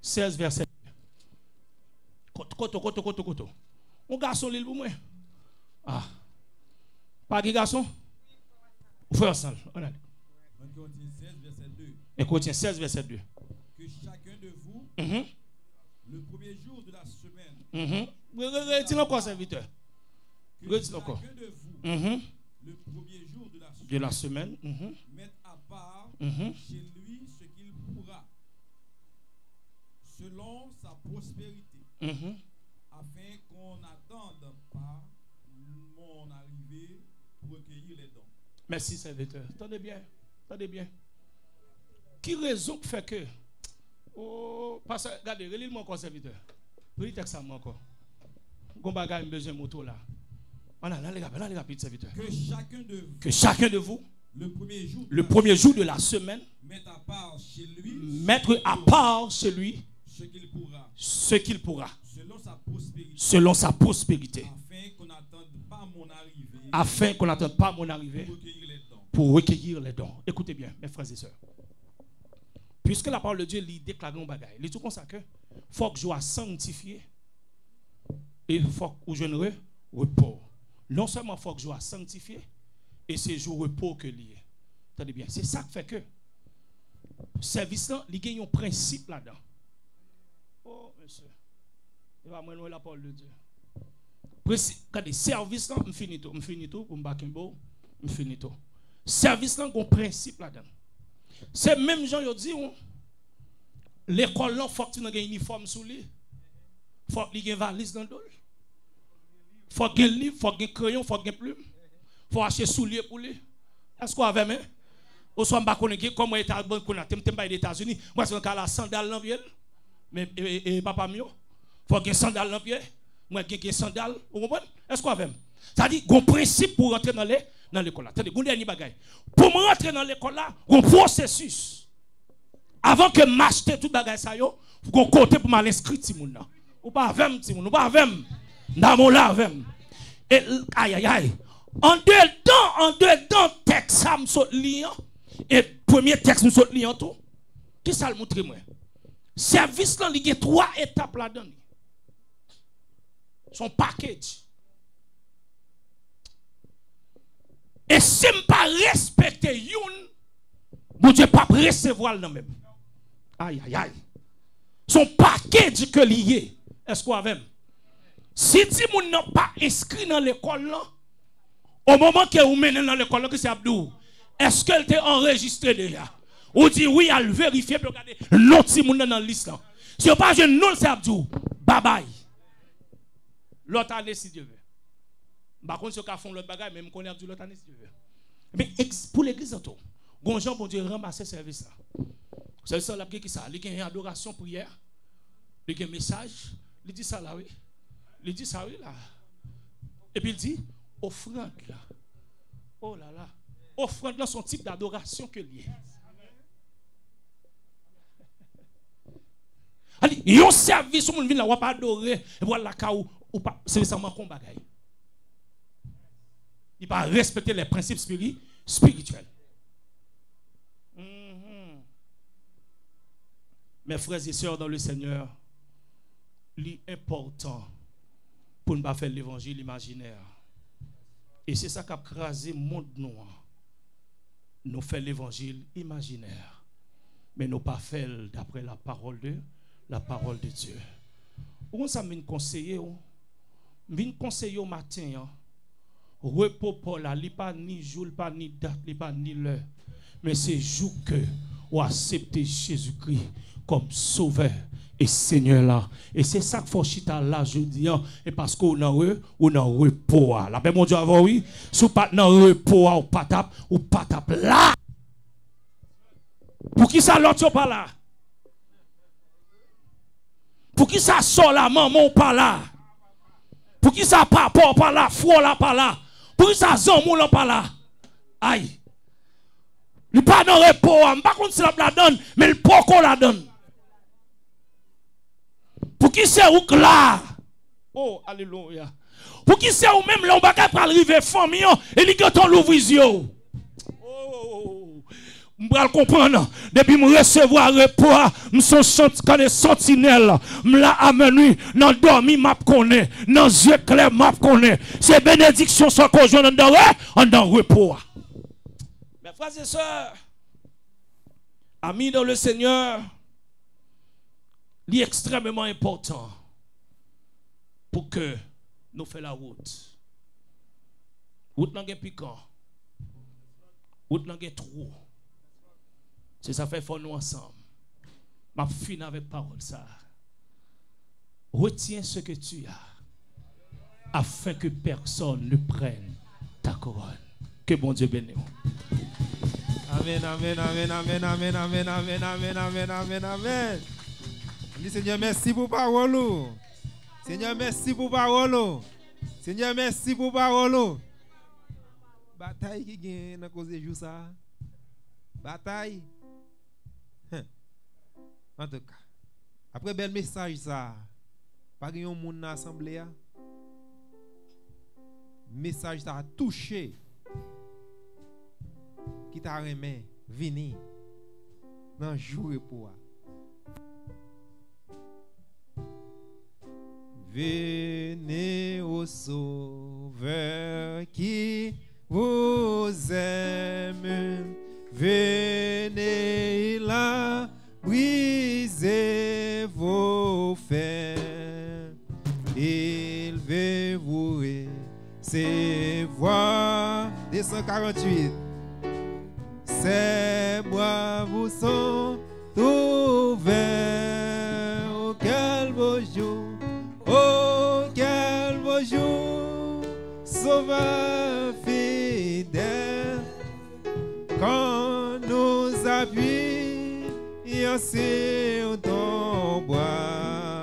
16, verset 2. Koto. On garçon l'île pour moi. Ah. Pas de garçon? Frère ensemble. On a. 1 Corinthiens 16, verset 2. 1 Corinthiens 16, verset 2. Que chacun de vous, le premier jour de la semaine, Retirez encore, serviteur. que chacun de vous, le premier jour de la semaine, mette à part chez lui ce qu'il pourra, selon sa prospérité. Afin qu'on n'attende pas mon arrivée pour recueillir les dons. Merci, serviteur. Attendez bien. Qui raison fait que. Oh, parce que, regardez, relis-moi encore, serviteur. Relis texte à moi encore. Gombaga a besoin de moto là. Voilà, là, les gars, serviteur. Que chacun de vous, le premier jour de la semaine, mettre à part chez lui ce qu'il pourra. Selon sa prospérité. Afin qu'on n'attende pas mon arrivée. Pour recueillir les dons. Écoutez bien, mes frères et sœurs. Puisque la parole de Dieu lui déclare un bagage, il est tout comme ça que faut que je sois sanctifié et il faut que je ne repos. Non seulement faut que je sois sanctifié et c'est jour repos que lié. Attendez bien, c'est ça qui fait que service là, il y a un principe là-dedans. Oh monsieur, il va mener la parole de Dieu. Regardez, service là, je finis tout pour me battre un beau, je finis tout. Service là, il y a un principe là-dedans. C'est même gens qui disent l'école là, il faut que tu aies un uniforme sous lui. Il faut qu'il y ait une valise dans le dos. Il faut qu'il y ait un livre, il faut qu'il y ait un crayon, il faut qu'il y ait une plume. Il faut acheter souliers pour lui. Est-ce qu'on avait même? Au soir, je ne sais pas comment il est à les États-Unis. Moi, c'est un sandale dans le pied. Mais papa mio, il faut qu'il y ait un sandale dans le pied. Moi, j'ai un sandale. Vous comprenez? Est-ce qu'on avait? C'est-à-dire, il y a un principe pour rentrer dans l'école. Attendez, il y a un dernier bagage. Pour me rentrer dans l'école là, il y a un processus. Avant que m'acheter tout bagage ça yo, il faut qu'on côté pour m'inscrire ti moun nan. Ou pas avec ti moun, ou pas avec. Dans là avec. Et aïe aïe aïe. En dedans texte ça me saute lien et premier texte me saute lien tout. Qui ça le montre moi? Service là, il y a 3 étapes là-dedans. Son package. Et si je ne pas respecter une, bon Dieu pas recevoir le même. Aïe aïe aïe. Son package que lié. Est-ce qu'on a même? Si tu n'as pas inscrit dans l'école là, au moment que vous menez dans l'école là, que c'est Abdou, est-ce qu'elle t'est enregistrée déjà? Ou dit oui, elle vérifie pour regarder l'autre si dans la liste là. Si vous pas je non c'est Abdou, bye bye. L'autre année si Dieu veut. Par contre si vous font l'autre bagaille, même qu'on est Abdou l'autre année si Dieu veut. Mais pour l'église en tout, gonjan bon Dieu ramasser service là. C'est ça, qui ça? Il y a une adoration, prière. Il y a un message. Il dit ça là, oui. Il dit ça, oui, là. Et puis il dit, offrande là. Oh là là. Offrande là, son type d'adoration que lié. Allez, il y a un service où on vient là, on va pas adorer. Et voilà, ou pas, c'est nécessairement qu'on bagaille. Il va respecter les principes spirituels. Mes frères et sœurs dans le Seigneur, l'important pour ne pas faire l'évangile imaginaire. Et c'est ça qui a crasé le monde noir. Nous faisons l'évangile imaginaire, mais nous pas fait d'après la parole de Dieu. Où ça me conseiller? Me conseiller au matin. Repos pour la, li pas ni jour, pas ni date, li pas ni l'heure, mais c'est jour que vous acceptez Jésus-Christ comme sauveur et Seigneur là. Et c'est ça qu'il faut chita là, je dis, et parce qu'on a repos. La paix, mon Dieu, avant, oui. Si vous pas dans repos, ou pas tape là. Pour qui ça l'autre pas là? Pour qui ça sort la maman pas là? Pour qui ça papa pas là, fou là pas là? Pour qui ça zon là pas là? Aïe. Il pas dans repos, pas contre si la donne, mais le poko la donne. Pour qui c'est où là? Oh, alléluia. Pour qui c'est où même là, on va pas arriver famille et li quand on l'ouvre yeux. Oh, je vais comprendre. Depuis que je recevoir repos, je suis sentinelle. Je l'ai amené dans le dormi, je connais. Dans les yeux clairs, je connais. C'est bénédiction soit qu'on joue dans le repos. Mes frères et sœurs, amis dans le Seigneur, il est extrêmement important pour que nous fassions la route. Route n'a pas piquant. Route n'a pas trop. C'est ça fait fort nous ensemble. Ma fin avec parole ça. Retiens ce que tu as afin que personne ne prenne ta couronne. Que bon Dieu bénisse. Amen, amen, amen, amen, amen, amen, amen, amen, amen, amen, amen. Seigneur, merci pour parole. Seigneur, merci pour parole. Seigneur, merci pour parole. Bataille qui gagne dans cause de jour ça. Bataille. En tout cas, après bel message ça, pas de monde dans l'assemblée. Message ça a touché. Qui t'a remis, venez dans le jour pour. Venez au Sauveur qui vous aime. Venez, il a brisé vos fers. Il veut vous recevoir. 248. Ces bras vous sont ouverts. Oh, quel beau jour! Oh, quel beau jour! Sauveur fidèle, quand nous appuyons sur ton bois,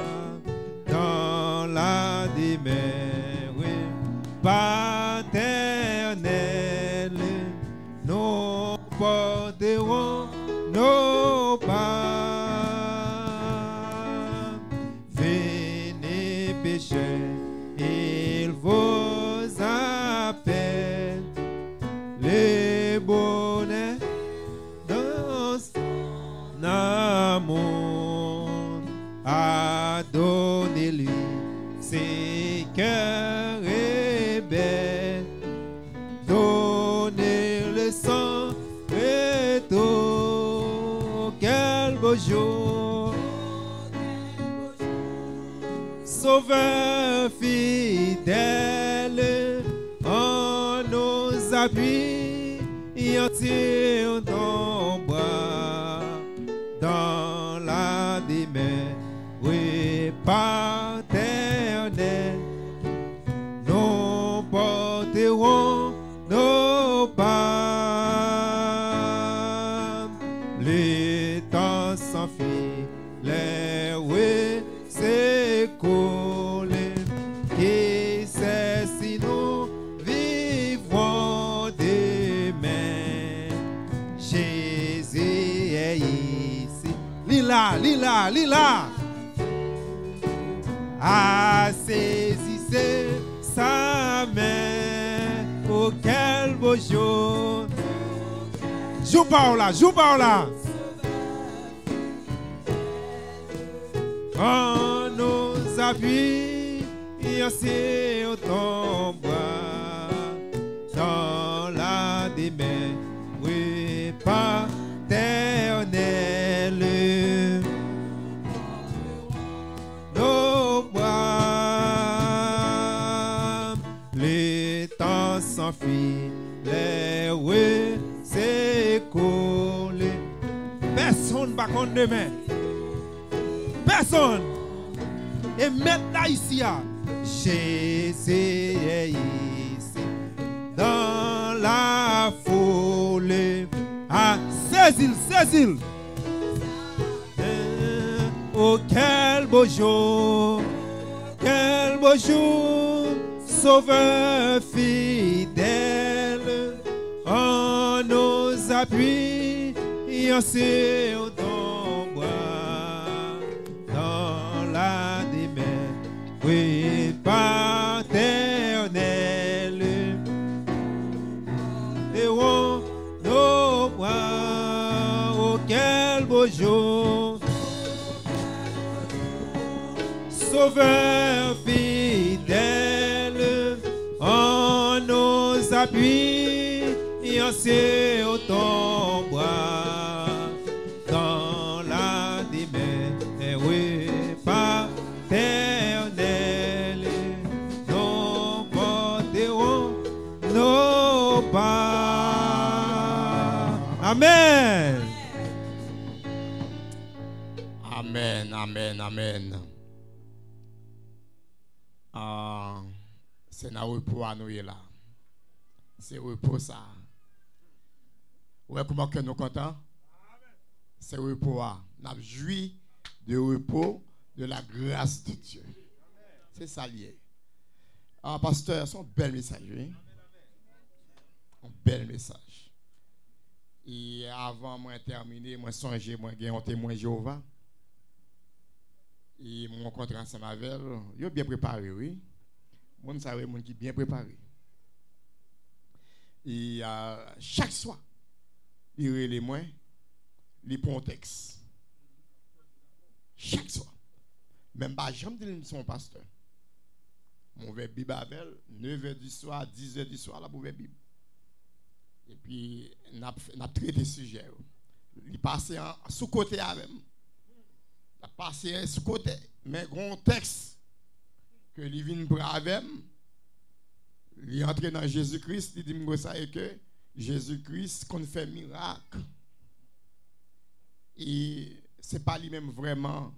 dans la demeure paternelle, nous porterons nos pas. Venez pécheurs, il vous appelle. Les bonnets dans son amour, adonnez-lui ses cœurs rebelles. Donnez le sang et tout. Quel beau jour! Sauveur fidèle, on nous appuie sur ton bras, dans la demeure paternelle, nous porterons nos pas. Le temps Lila. Ah, saisissez sa main. Oh, quel beau jour. Joue par là. On nous appuie sur ton bois dans la démain, oui, paternelle. Nos bois, le temps s'enfuit, les oui, c'est collé. Personne ne va contre demain. Personne. Et maintenant ici, Jésus est ici, dans la foule. Ah, saisis-le. Oh, quel beau jour, Sauveur fidèle, on nous appuie sur ton bois, dans la démain, oui, paternelle. Et on nous bois, oh, quel beau jour, Sauveur fidèle, on nous appuie sur ton bois, dans la démain, oui, paternelle, nous porterons nos pas. Amen. Amen. C'est un repos à nous là. C'est repos ça. Ouais, comment que nous contents? C'est repos à. Nous avons joui de repos de la grâce de Dieu. C'est ça lié. Pasteur, c'est un bel message. Oui? Un bel message. Et avant moi terminer, moi songer, moi j'ai un témoin Jéhovah. Et mon rencontre ensemble avec elle, ils ont bien préparé, oui. Moi, savez, mon qui bien préparé. Et chaque soir, il relève moi, il prend un texte. Chaque soir. Même pas, j'aime dire son pasteur. Mon verbe Bible avec elle, 9h du soir, 10h du soir, la pour Bible. Et puis, on a traité le sujet. Il passe sous côté avec moi. Il a passé sous côté. Mais un texte que il vient pour avec il est entré dans Jésus-Christ, il dit que Jésus-Christ qu'on fait miracle. Et ce n'est pas lui-même vraiment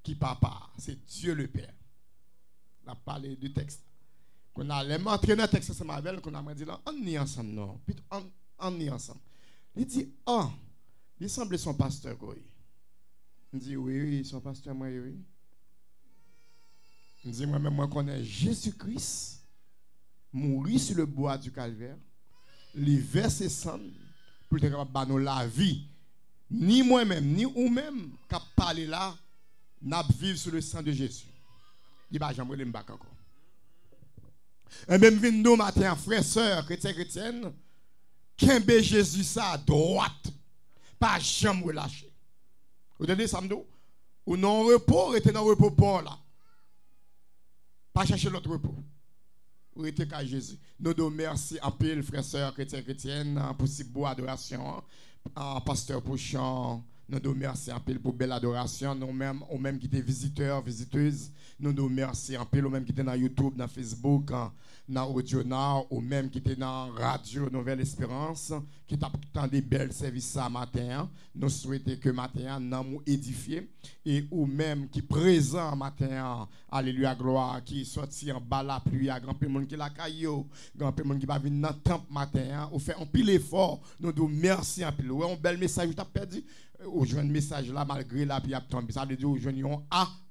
qui papa, c'est Dieu le Père. On a parlé du texte. Qu'on a entré dans le texte ensemble avec qu'on a dit là, on est ensemble, non. Puis on est ensemble. Il dit, il semble son pasteur. Il dit, oui, son pasteur, moi, oui. Il dit, moi-même, moi, connais Jésus-Christ, mourir sur le bois du calvaire, les verser sang pour te capable la vie. Ni moi-même, ni ou-même, qui parler là, n'a vivre sur le sang de Jésus. Il va jamais le m'bac encore. Et même nous matin, frères, sœurs, chrétiennes, qu'un Jésus ça à droite, pas jamais relâché. Vous entendez ça, ou non repos, était dans le repos bon là. Pas chercher l'autre repos. Ou était qu'à Jésus. Nous devons merci en pile, frères, sœurs, chrétiennes, pour si beau adoration. Pasteur Pouchon, nous devons merci en pile pour belle adoration. Nous-mêmes, ou même qui étaient visiteurs, visiteuses, nous devons merci en pile, ou même qui étaient dans YouTube, dans Facebook, dans Audio Now, ou même qui étaient dans Radio Nouvelle Espérance, qui t'ont des belles services ça matin. Nous souhaitons que matin, nous édifier. Et ou même qui présent matin, alléluia, gloire, qui sorti en bas la pluie, à grand peu de monde qui la caillou, grand peu de monde qui va venir dans le temple matin, ou fait un pile effort, nous devons merci en pile. Ouais, un bel message, tu as perdu. Au jeune message là, malgré la pluie, ça veut dire au jeune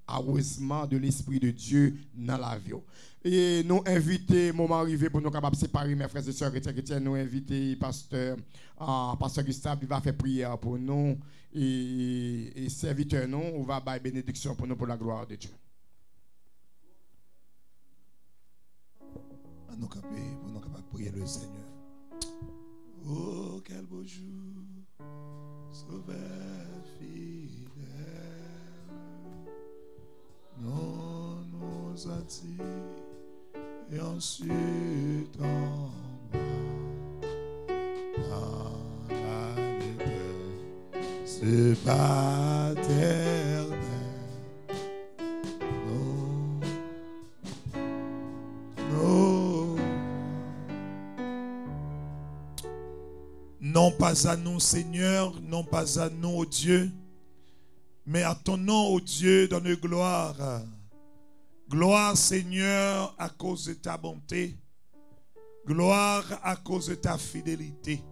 arrosement de l'Esprit de Dieu dans la vie. Et nous inviter, moment arrivé pour nous capables de séparer mes frères et sœurs chrétiens, nous inviter pasteur Gustave, il va faire prière pour nous et serviteur nous, on va faire bénédiction pour nous pour la gloire de Dieu. Nous capables de prier le Seigneur. Oh, quel beau jour, sauveur fidèle, non nous attire. Et ensuite en bas, dans la détresse, ce paternel. Non pas à nous, Seigneur, non pas à nous, ô Dieu, mais à ton nom, ô Dieu, donne gloire. Gloire, Seigneur, à cause de ta bonté. Gloire à cause de ta fidélité.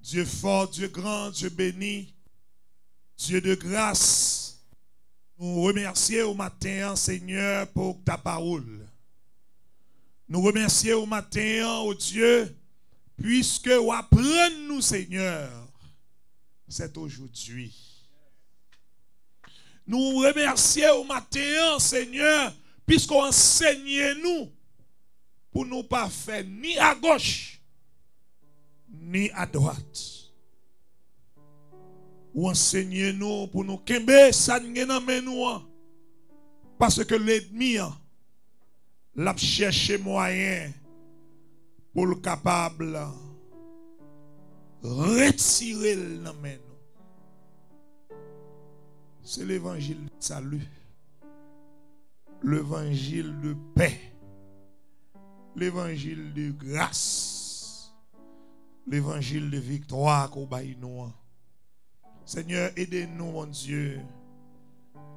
Dieu fort, Dieu grand, Dieu béni, Dieu de grâce. Nous remercions au matin, Seigneur, pour ta parole. Nous remercions au matin, ô Dieu, puisque vous apprenez nous, Seigneur, c'est aujourd'hui. Nous remercions au matin, Seigneur, puisqu'on enseigne nous pour nous pas faire ni à gauche, ni à droite. Ou enseigne nous pour nous kembe ça nous. Parce que l'ennemi l'a cherché moyen pour le capable retirer le nom. C'est l'évangile de salut, l'évangile de paix, l'évangile de grâce, l'évangile de victoire qu'on baille nous. Seigneur, aidez-nous, mon Dieu,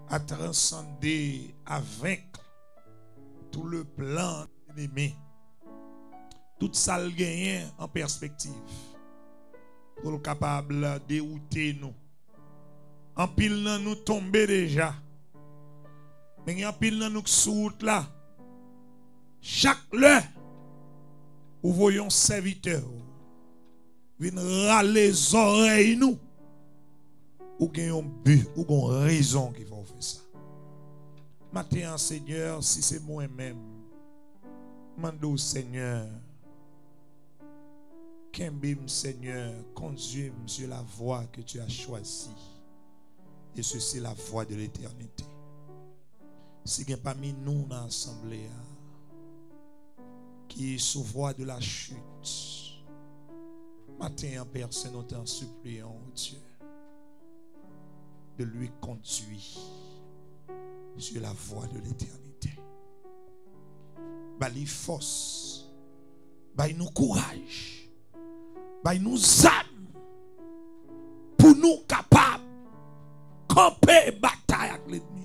à transcender, à vaincre tout le plan de l'ennemi, tout ça le gagner en perspective, pour le capable de dérouter nous. En pile nan nous tomber déjà. Mais en pile nan nous sous là. Chaque l'heure où voyons serviteur viennent râler les oreilles nous. Ou gagnons but ou gagnons raison qui vont faire ça. Matin Seigneur, si c'est moi-même, mande au Seigneur. Qu'embim Seigneur, conduis-moi sur la voie que tu as choisie. Et ceci est la voie de l'éternité. Si il n'y a pas mis nous dans l'assemblée qui est sous voie de la chute, matin en personne, nous t'en supplions, oh Dieu, de lui conduire sur la voie de l'éternité. Bali force, bali nous courage, bali nous âme pour nous capables camper bataille avec l'ennemi.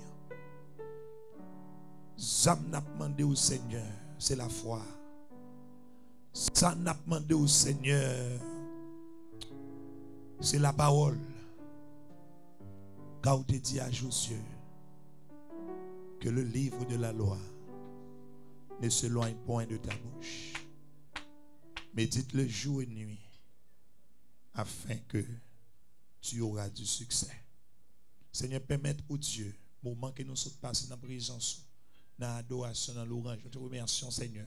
Zam n'a demandé au Seigneur, c'est la foi. Ça n'a demandé au Seigneur, c'est la parole. Car tu dit à Josué que le livre de la loi ne s'éloigne point de ta bouche. Médite-le jour et nuit afin que tu auras du succès. Seigneur, permette au Dieu, moment que nous sommes passés dans la présence, dans l'adoration, dans l'orange. Nous te remercions, Seigneur,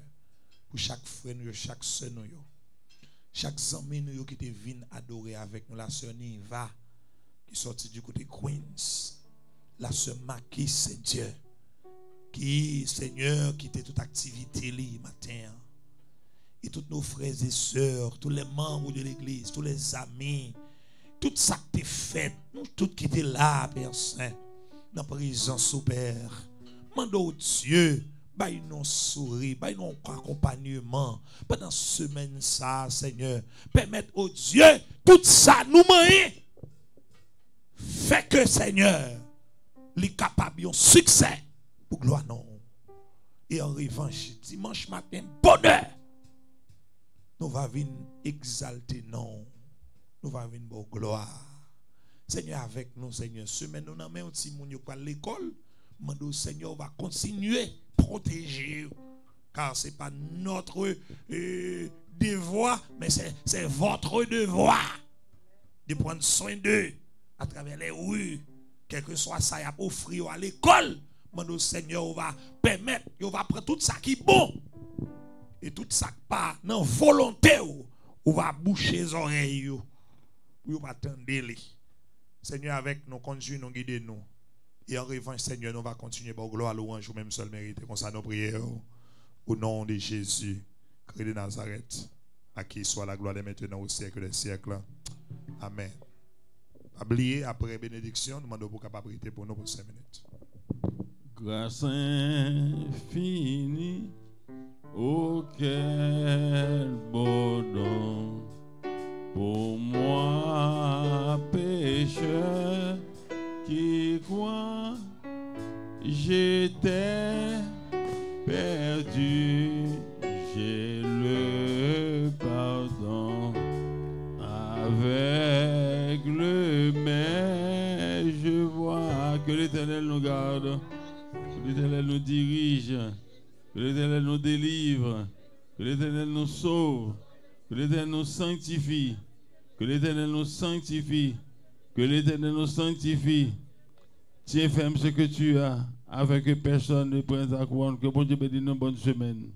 pour chaque frère, chaque soeur, chaque ami qui te vient adorer avec nous. La soeur Niva, qui est sortie du côté Queens. La soeur Maki, Seigneur, qui, Seigneur, qui était toute activité le matin. Et tous nos frères et sœurs, tous les membres de l'église, tous les amis, tout ça qui est fait, nous tous qui étaient là, Père Saint, dans la présence au Père. Mande au Dieu, baille nous sourire, baille nous accompagnement pendant semaine ça, Seigneur. Permettre au Dieu, tout ça nous manier. Fait que, Seigneur, les capables de succès pour gloire non. Et en revanche, dimanche matin, bonheur, nous va venir exalter non. Nous va venir pour gloire. Seigneur, avec nous, Seigneur, semaine nous n'avons pas un petit monde à l'école. Mando Seigneur va continuer à protéger. Car ce n'est pas notre devoir, mais c'est votre devoir de prendre soin d'eux à travers les rues. Quel que soit ça, il y a offrir à l'école. Mon Seigneur va permettre, il va prendre tout ça qui est bon. Et tout ça qui pas dans volonté, on va boucher les oreilles. On va attendre. Seigneur, avec nous, conduis nous, guidez nous. Et en revanche, Seigneur, nous va continuer par gloire, louange, ou même seul mérite. Comme ça, nos prières. Au nom de Jésus, Christ de Nazareth, à qui soit la gloire de maintenant au siècle des siècles. Amen. Oubliez, après bénédiction, nous demandons pour capacité pour nous pour 5 minutes. Grâce infinie, oh quel beau don pour moi, pécheur, qui croit j'étais perdu, j'ai le pardon aveugle, mais je vois que l'Éternel nous garde, que l'Éternel nous dirige, que l'Éternel nous délivre, que l'Éternel nous sauve, que l'Éternel nous sanctifie, que l'Éternel nous sanctifie, que l'Éternel nous sanctifie. Tiens ferme ce que tu as, avec que personne ne prenne ta couronne. Que bon Dieu bénisse une bonne semaine.